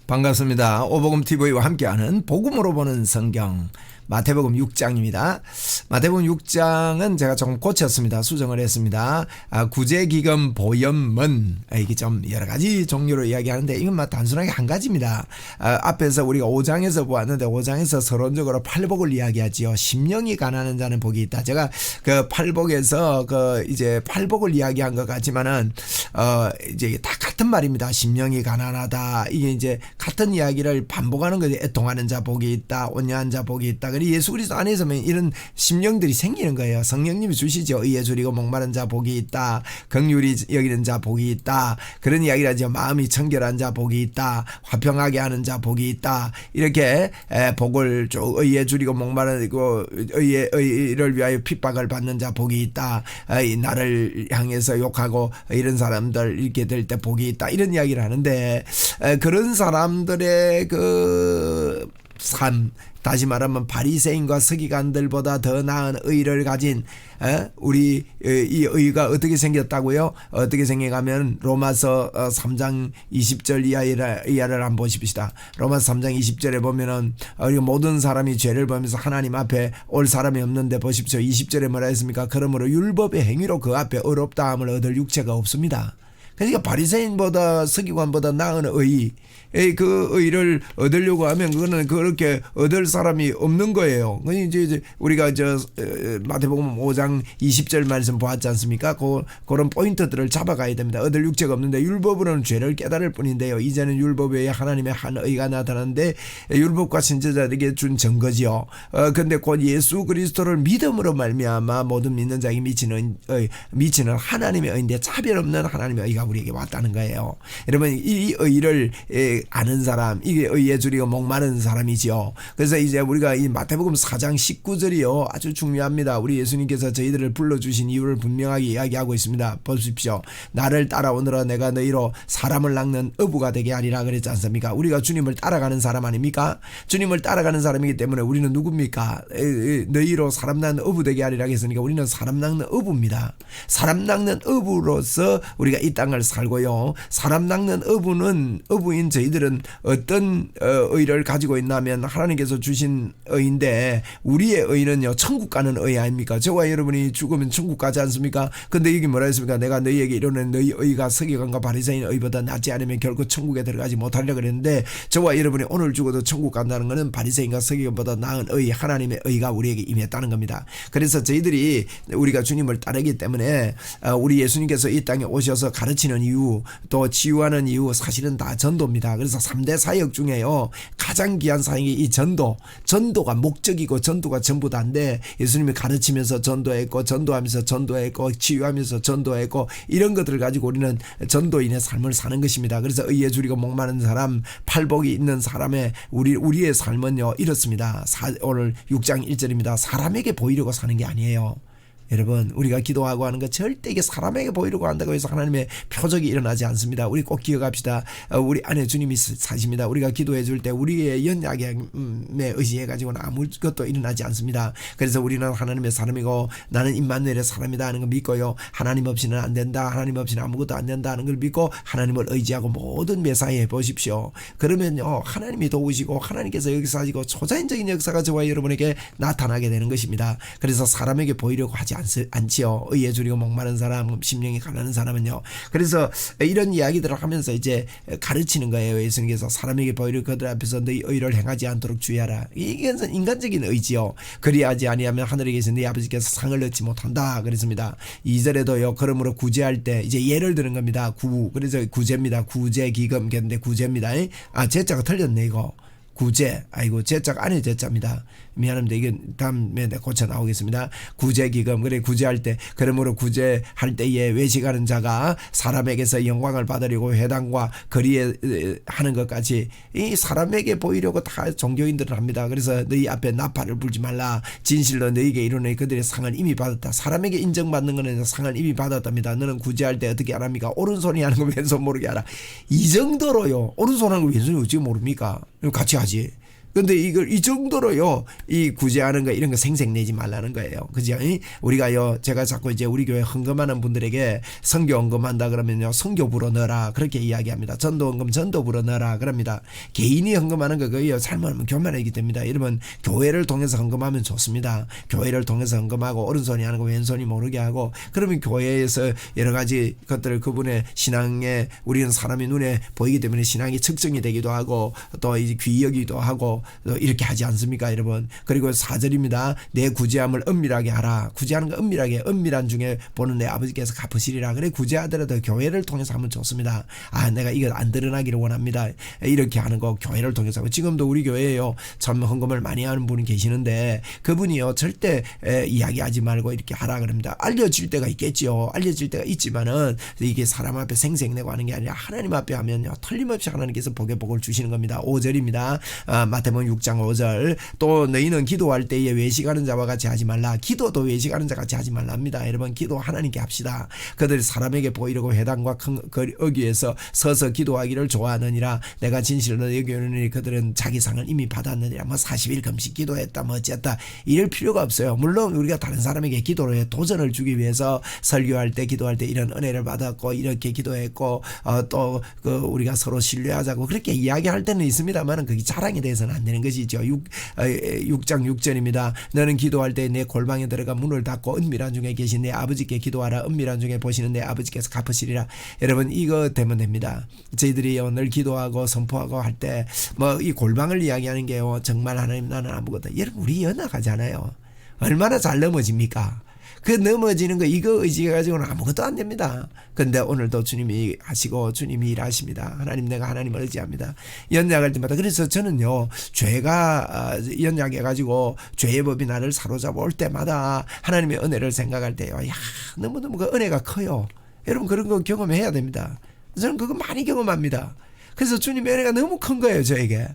반갑습니다. 오복음 TV와 함께하는 복음으로 보는 성경 마태복음 6장입니다. 마태복음 6장은 제가 조금 고쳤습니다. 수정을 했습니다. 구제기금 보염문, 이게 좀 여러 가지 종류로 이야기하는데 이건 단순하게 한 가지입니다. 앞에서 우리가 5장에서 보았는데 5장에서 서론적으로 팔복을 이야기하지요. 심령이 가난한 자는 복이 있다. 제가 그 팔복에서 이제 팔복을 이야기한 것 같지만은 이제 다 같은 말입니다. 심령이 가난하다. 이게 이제 같은 이야기를 반복하는 거죠. 애통하는 자 복이 있다. 온유한 자 복이 있다. 그리고 예수 그리스도 안에서면 이런 심령들이 생기는 거예요. 성령님이 주시죠. 의에 줄이고 목마른 자 복이 있다. 긍휼히 여기는 자 복이 있다. 그런 이야기를 하죠. 마음이 청결한 자 복이 있다. 화평하게 하는 자 복이 있다. 이렇게 복을 쭉 의에 줄이고 목마르고 의를 위하여 핍박을 받는 자 복이 있다. 나를 향해서 욕하고 이런 사람들 이렇게 될 때 복이 있다. 이런 이야기를 하는데 그런 사람들의 그 삶, 다시 말하면 바리새인과 서기관들보다 더 나은 의를 가진 우리 이 의가 어떻게 생겼다고요? 어떻게 생겨가면 로마서 3장 20절 이하를 한번 보십시다. 로마서 3장 20절에 보면은 우리 모든 사람이 죄를 보면서 하나님 앞에 올 사람이 없는데 보십시오. 20절에 뭐라 했습니까? 그러므로 율법의 행위로 그 앞에 의롭다함을 얻을 육체가 없습니다. 그러니까 바리새인보다 서기관보다 나은 의, 그 의를 얻으려고 하면 그거는 그렇게 얻을 사람이 없는 거예요. 이제 우리가 마태복음 5장 20절 말씀 보았지 않습니까? 그런 포인트들을 잡아가야 됩니다. 얻을 육체가 없는데 율법으로는 죄를 깨달을 뿐인데요. 이제는 율법 외에 하나님의 한 의가 나타나는데 율법과 선지자들에게 준 증거지요. 근데 곧 예수 그리스도를 믿음으로 말미암아 모든 믿는 자에게 미치는 하나님의 의인데 차별 없는 하나님의 의가 우리에게 왔다는 거예요. 여러분 이 의를 아는 사람, 이게 의에 줄이고 목마른 사람이지요. 그래서 이제 우리가 이 마태복음 4장 19절이요 아주 중요합니다. 우리 예수님께서 저희들을 불러주신 이유를 분명하게 이야기하고 있습니다. 보십시오. 나를 따라오너라 내가 너희로 사람을 낚는 어부가 되게 하리라 그랬지 않습니까? 우리가 주님을 따라가는 사람 아닙니까? 주님을 따라가는 사람이기 때문에 우리는 누굽니까? 너희로 사람 낚는 어부 되게 하리라 했으니까 우리는 사람 낚는 어부입니다. 사람 낚는 어부로서 우리가 이 땅을 살고요. 사람 낚는 어부인 저희들은 어떤 의를 가지고 있냐면 하나님께서 주신 의인데 우리의 의는요 천국 가는 의 아닙니까? 저와 여러분이 죽으면 천국 가지 않습니까? 근데 이게 뭐라 했습니까? 내가 너희에게 이르는 너희 의가 서기관과 바리새인 의보다 낫지 않으면 결코 천국에 들어가지 못하리라 그랬는데 저와 여러분이 오늘 죽어도 천국 간다는 것은 바리새인과 서기관보다 나은 의 하나님의 의가 우리에게 임했다는 겁니다. 그래서 저희들이 우리가 주님을 따르기 때문에 우리 예수님께서 이 땅에 오셔서 가르치는 이유 또 치유하는 이유 사실은 다 전도입니다. 그래서 3대 사역 중에요 가장 귀한 사역이 이 전도가 목적이고 전도가 전부 다인데 예수님이 가르치면서 전도했고 전도하면서 전도했고 치유하면서 전도했고 이런 것들을 가지고 우리는 전도인의 삶을 사는 것입니다. 그래서 의에 줄이고 목마른 사람 팔복이 있는 사람의 우리의 삶은요 이렇습니다. 오늘 6장 1절입니다. 사람에게 보이려고 사는 게 아니에요. 여러분 우리가 기도하고 하는 거 절대 이게 사람에게 보이려고 한다고 해서 하나님의 표적이 일어나지 않습니다. 우리 꼭 기억합시다. 우리 안에 주님이 사십니다. 우리가 기도해 줄 때 우리의 연약에 의지해 가지고는 아무것도 일어나지 않습니다. 그래서 우리는 하나님의 사람이고 나는 임마누엘의 사람이다 하는 걸 믿고요. 하나님 없이는 안 된다. 하나님 없이는 아무것도 안 된다 하는 걸 믿고 하나님을 의지하고 모든 매사에 보십시오. 그러면요 하나님이 도우시고 하나님께서 역사하시고 초자연적인 역사가 저와 여러분에게 나타나게 되는 것입니다. 그래서 사람에게 보이려고 하지 않지요. 의에 줄이고 목마른 사람, 심령이 가난한 사람은요. 그래서 이런 이야기들을 하면서 이제 가르치는 거예요. 예수님께서 사람에게 보이려 그들 앞에서 너희 의를 행하지 않도록 주의하라. 이게 인간적인 의지요. 그리하지 아니하면 하늘에 계신 네 아버지께서 상을 얻지 못한다 그랬습니다. 2절에도요. 그러므로 구제할 때 이제 예를 드는 겁니다. 그래서 구제입니다. 구제 기금 겠는데 구제입니다. 제자가 틀렸네 이거. 구제, 제자가 아니 제자입니다. 미안합니다. 이게 다음에 고쳐 나오겠습니다. 구제기금, 그래 구제할 때 그러므로 구제할 때에 외식하는 자가 사람에게서 영광을 받으려고 회당과 거리에 하는 것 같이 이 사람에게 보이려고 다 종교인들을 합니다. 그래서 너희 앞에 나팔을 불지 말라. 진실로 너희에게 이르노니 그들의 상을 이미 받았다. 사람에게 인정받는 것은 상을 이미 받았답니다. 너는 구제할 때 어떻게 하랍니까? 오른손이 하는 거 왼손 모르게 하라. 이 정도로요. 오른손 하는 거 왼손이 어찌 모릅니까? 같이 하지. 근데 이걸 이 정도로요, 이 구제하는 거 이런 거 생색내지 말라는 거예요. 그죠? 우리가요, 제가 자꾸 이제 우리 교회 헌금하는 분들에게 선교 헌금한다 그러면요, 선교부로 넣어라. 그렇게 이야기합니다. 전도 헌금 전도부로 넣어라. 그럽니다. 개인이 헌금하는 거 그거요, 잘못하면 교만하게 됩니다. 여러분, 교회를 통해서 헌금하면 좋습니다. 교회를 통해서 헌금하고 오른손이 하는 거 왼손이 모르게 하고, 그러면 교회에서 여러 가지 것들을 그분의 신앙에 우리는 사람이 눈에 보이기 때문에 신앙이 측정이 되기도 하고 또 이제 귀여기도 하고 이렇게 하지 않습니까, 여러분? 그리고 4절입니다. 내 구제함을 은밀하게 하라. 구제하는 거 은밀하게, 은밀한 중에 보는 내 아버지께서 갚으시리라. 그래, 구제하더라도 교회를 통해서 하면 좋습니다. 아, 내가 이걸 안 드러나기를 원합니다. 이렇게 하는 거 교회를 통해서 하고, 지금도 우리 교회에요, 참 헌금을 많이 하는 분이 계시는데 그분이요, 절대 이야기하지 말고 이렇게 하라 그럽니다. 알려질 때가 있겠지요. 알려질 때가 있지만은 이게 사람 앞에 생색내고 하는 게 아니라 하나님 앞에 하면요, 틀림없이 하나님께서 복을 주시는 겁니다. 5절입니다. 마태복음 6장 5절. 또 너희는 기도할 때에 외식하는 자와 같이 하지 말라. 기도도 외식하는 자 같이 하지 말랍니다. 여러분, 기도 하나님께 합시다. 그들이 사람에게 보이려고 회당과 큰 어귀에서 서서 기도하기를 좋아하느니라. 내가 진실로 여기오느니 그들은 자기 상을 이미 받았느니라. 뭐 40일 금식 기도했다 뭐 어쨌다 이럴 필요가 없어요. 물론 우리가 다른 사람에게 기도로 해 도전을 주기 위해서 설교할 때 기도할 때 이런 은혜를 받았고 이렇게 기도했고 또 우리가 서로 신뢰하자고 그렇게 이야기할 때는 있습니다만 그게 자랑이 돼서는 안 되는 것이죠. 6장 6절입니다. 너는 기도할 때 내 골방에 들어가 문을 닫고 은밀한 중에 계신 내 아버지께 기도하라. 은밀한 중에 보시는 내 아버지께서 갚으시리라. 여러분, 이거 되면 됩니다. 저희들이요, 늘 기도하고 선포하고 할 때 뭐 이 골방을 이야기하는 게요, 정말 하나님 나는 아무것도, 여러분 우리 연약하잖아요. 얼마나 잘 넘어집니까? 그 넘어지는 거 이거 의지해가지고는 아무것도 안 됩니다. 근데 오늘도 주님이 하시고 주님이 일하십니다. 하나님, 내가 하나님을 의지합니다. 연약할 때마다. 그래서 저는요, 죄가 연약해가지고 죄의 법이 나를 사로잡아 올 때마다 하나님의 은혜를 생각할 때요, 야, 너무너무 그 은혜가 커요. 여러분, 그런 거 경험해야 됩니다. 저는 그거 많이 경험합니다. 그래서 주님의 은혜가 너무 큰 거예요, 저에게.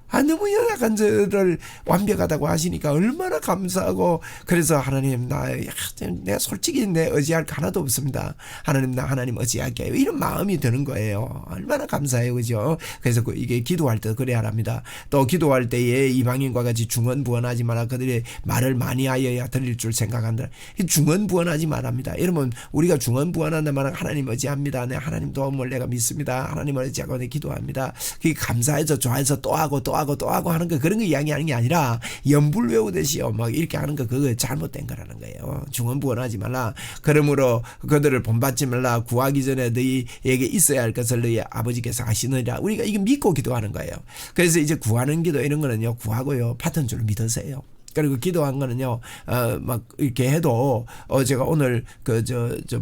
너무 연약한 저를 완벽하다고 하시니까 얼마나 감사하고, 그래서 하나님, 내가 솔직히 내 의지할 거 하나도 없습니다. 하나님, 나 하나님 의지할게요. 이런 마음이 드는 거예요. 얼마나 감사해요, 그죠? 그래서 이게 기도할 때 그래야 합니다. 또 기도할 때에 이방인과 같이 중언부언하지 마라. 그들이 말을 많이 하여야 들릴 줄 생각한다. 중언부언하지 말랍니다. 여러분, 우리가 중언부언한다면 하나님 의지합니다. 내 하나님 도움을 내가 믿습니다. 하나님을 의지하고 내 기도합니다. 그게 감사해서 좋아해서 또 하고 하는 거, 그런 거 이야기하는 게 아니라 연불 외우듯이요 막 이렇게 하는 거, 그거 잘못된 거라는 거예요. 중언부언하지 말라. 그러므로 그들을 본받지 말라. 구하기 전에 너희에게 있어야 할 것을 너희 아버지께서 하시느니라. 우리가 이게 믿고 기도하는 거예요. 그래서 이제 구하는 기도 이런 거는요, 구하고요 받은 줄 믿으세요. 그리고 기도한 거는요, 막 이렇게 해도, 제가 오늘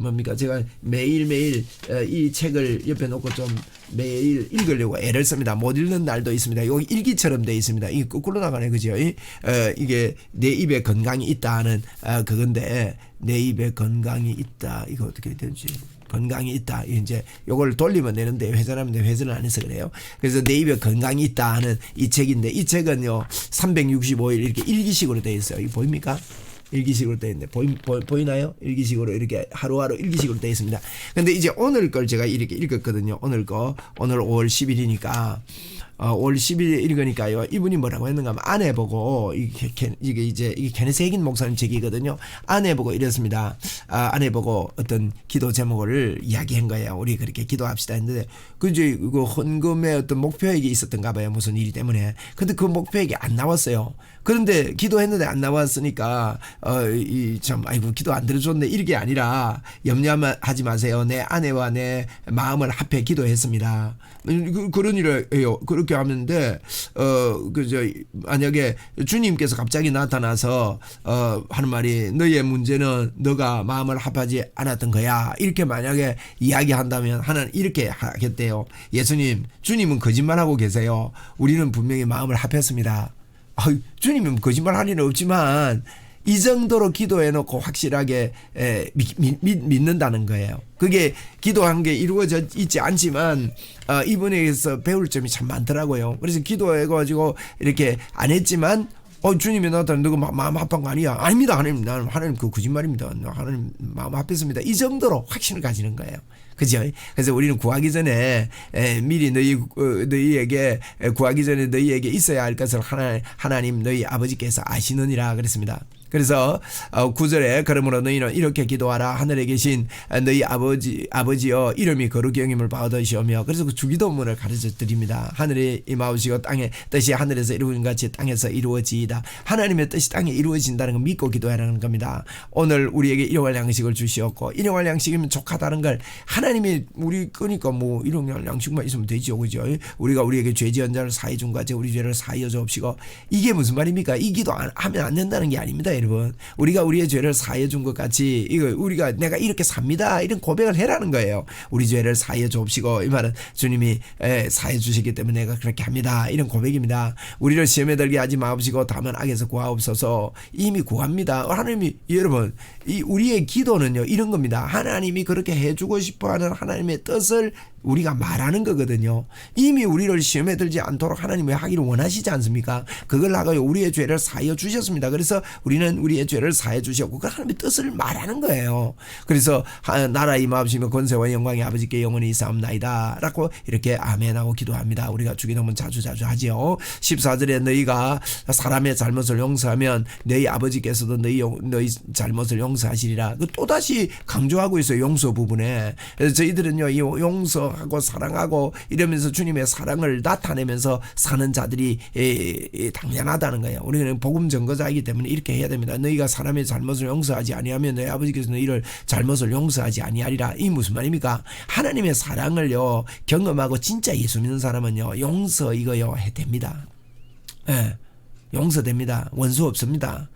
뭡니까, 제가 매일매일 이 책을 옆에 놓고 좀 매일 읽으려고 애를 씁니다. 못 읽는 날도 있습니다. 여기 일기처럼 돼 있습니다. 이게 거꾸로 나가네, 그죠? 이게 내 입에 건강이 있다 하는 그건데, 내 입에 건강이 있다. 이거 어떻게 되는지. 건강이 있다. 이제 요걸 돌리면 되는데 회전하면 회전을 안 해서 그래요. 그래서 내 입에 건강이 있다 하는 이 책인데, 이 책은요 365일 이렇게 일기식으로 되어 있어요. 이거 보입니까? 일기식으로 되어 있는데 보이나요? 일기식으로 이렇게 하루하루 일기식으로 되어 있습니다. 근데 이제 오늘 걸 제가 이렇게 읽었거든요. 오늘 5월 10일이니까 5월 10일 읽으니까요, 이분이 뭐라고 했는가 하면 아내 보고, 이게 케네스 해긴 목사님 책이거든요. 아내 보고 이랬습니다. 아내 보고 어떤 기도 제목을 이야기한 거예요. 우리 그렇게 기도합시다 했는데, 그 헌금의 어떤 목표액이 있었던가 봐요. 무슨 일이 때문에. 근데 그 목표액이 안 나왔어요. 그런데 기도했는데 안 나왔으니까 아이고 기도 안 들어줬네, 이게 아니라 염려하지 마세요. 내 아내와 내 마음을 합해 기도했습니다. 그런 일을 해요. 그렇게 하는데 만약에 주님께서 갑자기 나타나서 하는 말이, 너의 문제는 너가 마음을 합하지 않았던 거야, 이렇게 만약에 이야기한다면 하나는 이렇게 하겠대요. 예수님, 주님은 거짓말하고 계세요. 우리는 분명히 마음을 합했습니다. 주님은 거짓말할 리는 없지만 이 정도로 기도해놓고 확실하게 믿는다는 거예요. 그게 기도한 게 이루어져 있지 않지만 이분에게서 배울 점이 참 많더라고요. 그래서 기도해가지고 이렇게 안 했지만 주님이 나타나 너가 마음 합한 거 아니야? 아닙니다. 하나님 그 거짓말입니다. 하나님 마음 합했습니다. 이 정도로 확신을 가지는 거예요. 그죠? 그래서 우리는 구하기 전에 미리 너희에게 구하기 전에 너희에게 있어야 할 것을 하나님 너희 아버지께서 아시느니라 그랬습니다. 그래서 9절에 그러므로 너희는 이렇게 기도하라. 하늘에 계신 너희 아버지여 이름이 거룩히 여김을 받으시오며. 그래서 그 주기도문을 가르쳐 드립니다. 하늘에 임하시고 땅의 뜻이 하늘에서 이루어진 같이 땅에서 이루어지이다. 하나님의 뜻이 땅에 이루어진다는 걸 믿고 기도하라는 겁니다. 오늘 우리에게 일용할 양식을 주시었고, 일용할 양식이면 족하다는 걸 하나님이 우리 그러니까 뭐 일용할 양식만 있으면 되죠, 그죠? 우리가 우리에게 죄 지은 자를 사해 준 같이 우리 죄를 사하여 주옵시고. 이게 무슨 말입니까? 이 기도 하면 안 된다는 게 아닙니다, 여러분. 우리가 우리의 죄를 사해 준 것 같이 이거 우리가 내가 이렇게 삽니다 이런 고백을 해라는 거예요. 우리 죄를 사해 주옵시고. 이 말은 주님이 사해 주시기 때문에 내가 그렇게 합니다 이런 고백입니다. 우리를 시험에 들게 하지 마옵시고 다만 악에서 구하옵소서. 이미 구합니다. 하나님이 여러분 우리의 기도는요 이런 겁니다. 하나님이 그렇게 해주고 싶어하는 하나님의 뜻을 우리가 말하는 거거든요. 이미 우리를 시험에 들지 않도록 하나님이 하기를 원하시지 않습니까? 그걸 하고 우리의 죄를 사하여 주셨습니다. 그래서 우리는 우리의 죄를 사해 주셨고 그 하나님의 뜻을 말하는 거예요. 그래서 나라 임하옵시며 권세와 영광이 아버지께 영원히 있사옵나이다 라고 이렇게 아멘하고 기도합니다. 우리가 주기도문 자주 하지요. 14절에 너희가 사람의 잘못을 용서하면 너희 아버지께서도 너희 잘못을 용서하시리라. 또다시 강조하고 있어요. 용서 부분에. 그래서 저희들은요 이 용서하고 사랑하고 이러면서 주님의 사랑을 나타내면서 사는 자들이 당연하다는 거예요. 우리는 복음 전거자이기 때문에 이렇게 해야 됩니다. 너희가 사람의 잘못을 용서하지 아니하면 너희 아버지께서 너희를 잘못을 용서하지 아니하리라. 이 무슨 말입니까? 하나님의 사랑을요 경험하고 진짜 예수 믿는 사람은요 용서 이거요 해 됩니다. 용서됩니다. 원수 없습니다.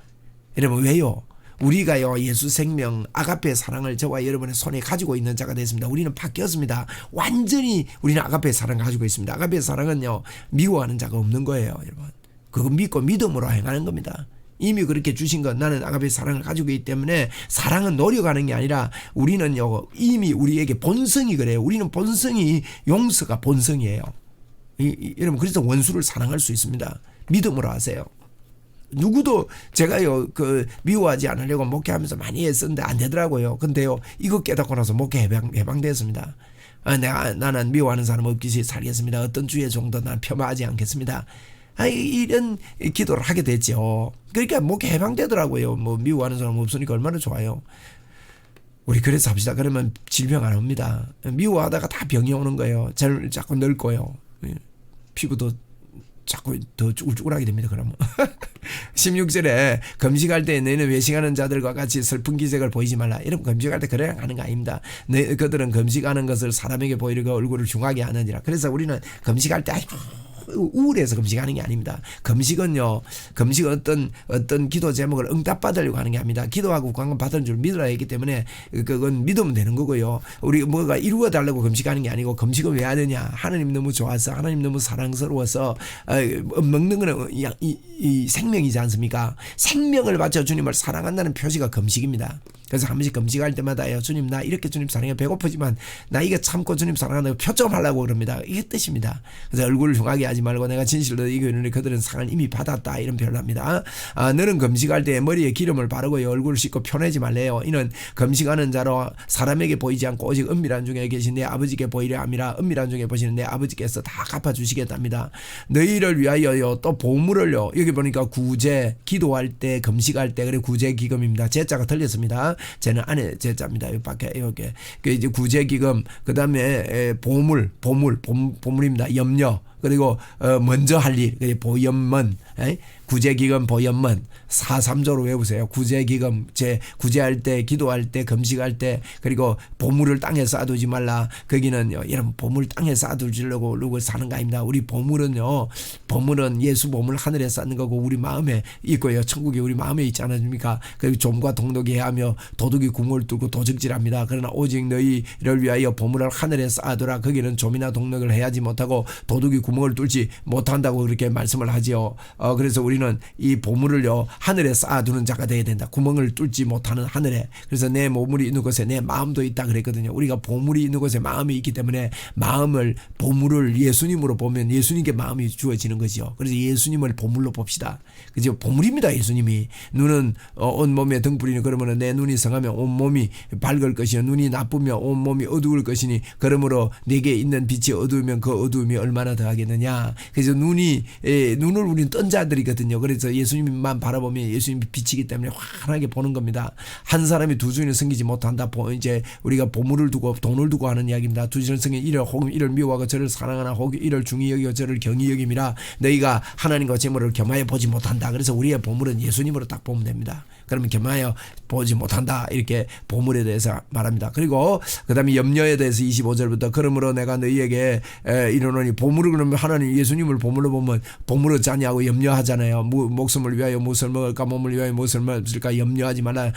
여러분 왜요? 우리가요 예수 생명 아가페의 사랑을 저와 여러분의 손에 가지고 있는 자가 됐습니다. 우리는 바뀌었습니다. 완전히 우리는 아가페의 사랑을 가지고 있습니다. 아가페의 사랑은요 미워하는 자가 없는 거예요, 여러분. 그거 믿고 믿음으로 행하는 겁니다. 이미 그렇게 주신 것 나는 아가페의 사랑을 가지고 있기 때문에 사랑은 노력하는 게 아니라 우리는요 이미 우리에게 본성이 그래요. 우리는 본성이 용서가 본성이에요. 여러분 그래서 원수를 사랑할 수 있습니다. 믿음으로 하세요. 누구도 제가요 미워하지 않으려고 목회하면서 많이 했었는데 안 되더라고요. 근데요 이거 깨닫고 나서 목회 해방되었습니다. 나는 미워하는 사람 없기시 살겠습니다. 어떤 주의 종도 난 폄하하지 않겠습니다. 이런 기도를 하게 됐죠. 그러니까 목회 해방되더라고요. 뭐 미워하는 사람 없으니까 얼마나 좋아요. 우리 그래서 합시다. 그러면 질병 안 옵니다. 미워하다가 다 병이 오는 거예요. 자꾸 늙고요. 피부도 자꾸 더 쭈글쭈글하게 됩니다. 그러면 16절에 금식할 때 너희는 외식하는 자들과 같이 슬픈 기색을 보이지 말라. 여러분 금식할 때 그래야 하는 거 아닙니다. 그들은 금식하는 것을 사람에게 보이려고 얼굴을 흉하게 하느니라. 그래서 우리는 금식할 때 우울해서 금식하는 게 아닙니다. 금식은 어떤 기도 제목을 응답받으려고 하는 게 아닙니다. 기도하고 구원 받은 줄 믿으라 했기 때문에 그건 믿으면 되는 거고요. 우리 뭐가 이루어 달라고 금식하는 게 아니고 금식은 왜 하느냐? 하나님 너무 좋아서 하나님 너무 사랑스러워서 먹는 거는 이 생명이지 않습니까? 생명을 바쳐 주님을 사랑한다는 표시가 금식입니다. 그래서 한 번씩 금식할 때마다요 주님 나 이렇게 주님 사랑해 배고프지만 나 이거 참고 주님 사랑한다고 표점하려고 그럽니다. 이게 뜻입니다. 그래서 얼굴을 흉하게 하지 말고 내가 진실로 이기는데 그들은 상을 이미 받았다 이런 표현을 합니다. 너는 금식할 때 머리에 기름을 바르고 얼굴을 씻고 표내지 말래요. 이는 금식하는 자로 사람에게 보이지 않고 오직 은밀한 중에 계신 내 아버지께 보이려 함이라. 은밀한 중에 보시는 내 아버지께서 다 갚아주시겠답니다. 너희를 위하여요 또 보물을요 여기 보니까 구제 기도할 때 금식할 때 그래 구제 기금입니다. 제자가 틀렸습니다. 쟤는 안에 제자입니다. 여기 밖에 이렇게 이제 구제 기금 그다음에 보물입니다. 염려 그리고 먼저 할 일 보염문 구제기금 보염문 4-3조로 외우세요. 구제기금 구제할 때 기도할 때 금식할 때 그리고 보물을 땅에 쌓아두지 말라. 거기는요 이런 보물 땅에 쌓아두려고 사는 거 아닙니다. 우리 보물은 예수 보물 하늘에 쌓는 거고 우리 마음에 있고요. 천국이 우리 마음에 있지 않습니까? 그리고 좀과 동독이 해하며 도둑이 구멍을 뚫고 도적질합니다. 그러나 오직 너희를 위하여 보물을 하늘에 쌓아두라. 거기는 좀이나 동독을 해하지 못하고 도둑이 구멍을 뚫지 못한다고 그렇게 말씀을 하지요. 그래서 우리는 우리는 이 보물을요 하늘에 쌓아두는 자가 되어야 된다. 구멍을 뚫지 못하는 하늘에. 그래서 내 보물이 있는 곳에 내 마음도 있다 그랬거든요. 우리가 보물이 있는 곳에 마음이 있기 때문에 마음을 보물을 예수님으로 보면 예수님께 마음이 주어지는 거죠. 그래서 예수님을 보물로 봅시다. 그죠? 보물입니다. 예수님이. 눈은 온몸에 등불이니 그러면 내 눈이 성하면 온몸이 밝을 것이요 눈이 나쁘면 온몸이 어두울 것이니 그러므로 내게 있는 빛이 어두우면 그 어두움이 얼마나 더하겠느냐. 그래서 눈을 우리는 뜬 자들이거든요. 그래서 예수님만 바라보면 예수님이 빛이기 때문에 환하게 보는 겁니다. 한 사람이 두 주인을 섬기지 못한다. 이제 우리가 보물을 두고 돈을 두고 하는 이야기입니다. 두 주인을 섬기 이를 혹은 이를 미워하고 저를 사랑하나 혹은 이를 중히 여기고 저를 경히 여김이라 너희가 하나님과 재물을 겸하여 보지 못한다. 그래서 우리의 보물은 예수님으로 딱 보면 됩니다. 그러면 겸하여 보지 못한다. 이렇게 보물에 대해서 말합니다. 그리고 그 다음에 염려에 대해서 25절부터 그러므로 내가 너희에게 이르노니 보물을 그러면 하나님 예수님을 보물로 보면 보물 얻지 아니하고 염려하잖아요. 목숨을 위하여 무엇을 먹을까 몸을 위하여 무엇을 먹을까 염려하지 말라.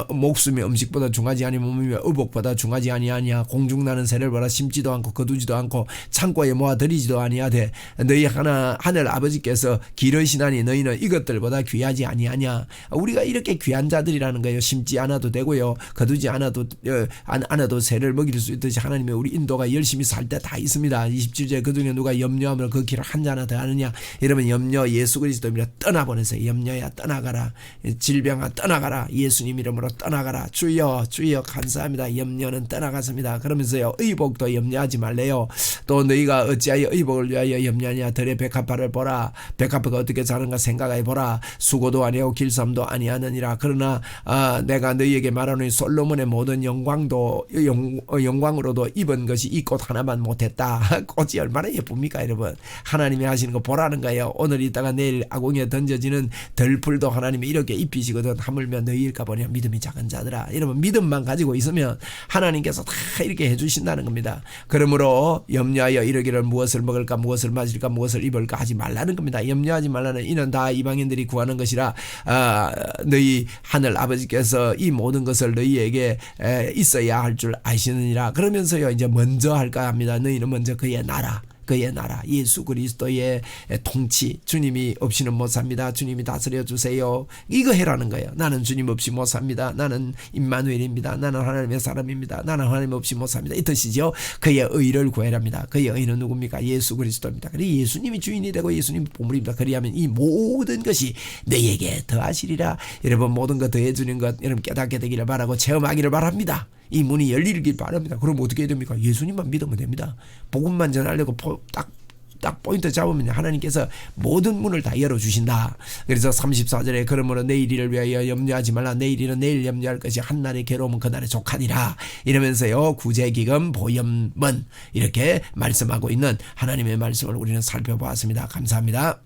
목숨이 음식보다 중하지 아니 몸이 의복보다 중하지 아니하냐. 공중나는 새를 보라 심지도 않고 거두지도 않고 창고에 모아들이지도 아니하되 너희 하늘 아버지께서 기르시나니 너희는 이것들보다 귀하지 아니하냐. 우리가 이렇게 귀한 자들이라는 거예요. 심지 않아도 되고요. 거두지 않아도 새를 먹일 수 있듯이 하나님의 우리 인도가 열심히 살 때 다 있습니다. 27절 그중에 누가 염려하면 그 길을 한 자나 더 하느냐. 이러면 염려 예수 그리스도입니다. 떠나보내세요. 염려야 떠나가라. 질병아 떠나가라. 예수님 이름으로 떠나가라. 주여 주여 감사합니다. 염려는 떠나갔습니다. 그러면서요 의복도 염려하지 말래요. 또 너희가 어찌하여 의복을 위하여 염려하냐. 들의 백합화를 보라. 백합화가 어떻게 자는가 생각해 보라. 수고도 아니하고 길쌈도 아니하느니라. 그러나 내가 너희에게 말하노니 솔로몬의 모든 영광으로도 입은 것이 이 꽃 하나만 못했다. 꽃이 얼마나 예쁩니까 여러분. 하나님이 하시는 거 보라는 거예요. 오늘 있다가 내일 아궁이에 던져지는 덜풀도 하나님이 이렇게 입히시거든. 하물며 너희일까 보냐. 믿음이 작은 자들아. 여러분 믿음만 가지고 있으면 하나님께서 다 이렇게 해주신다는 겁니다. 그러므로 염려하여 이러기를 무엇을 먹을까 무엇을 마실까 무엇을 입을까 하지 말라는 겁니다. 염려하지 말라는 이는 다 이방인들이 구하는 것이라 너희 하늘 아버지께서 이 모든 것을 너희에게 있어야 할 줄 아시느니라. 그러면서요 이제 먼저 할까 합니다. 너희는 먼저 그의 나라 예수 그리스도의 통치 주님이 없이는 못 삽니다. 주님이 다스려 주세요. 이거 해라는 거예요. 나는 주님 없이 못 삽니다. 나는 임마누엘입니다. 나는 하나님의 사람입니다. 나는 하나님 없이 못 삽니다. 이 뜻이죠. 그의 의를 구해랍니다. 그의 의는 누굽니까? 예수 그리스도입니다. 그래서 예수님이 주인이 되고 예수님이 보물입니다. 그리하면 이 모든 것이 너희에게 더하시리라. 여러분 모든 것 더해주는 것 여러분 깨닫게 되기를 바라고 체험하기를 바랍니다. 이 문이 열리길 바랍니다. 그럼 어떻게 해야 됩니까? 예수님만 믿으면 됩니다. 복음만 전하려고 딱 포인트 잡으면 하나님께서 모든 문을 다 열어주신다. 그래서 34절에 그러므로 내일 일을 위하여 염려하지 말라. 내일 일은 내일 염려할 것이 한날의 괴로움은 그날의 족하니라. 이러면서요 구제기금 보염문 이렇게 말씀하고 있는 하나님의 말씀을 우리는 살펴보았습니다. 감사합니다.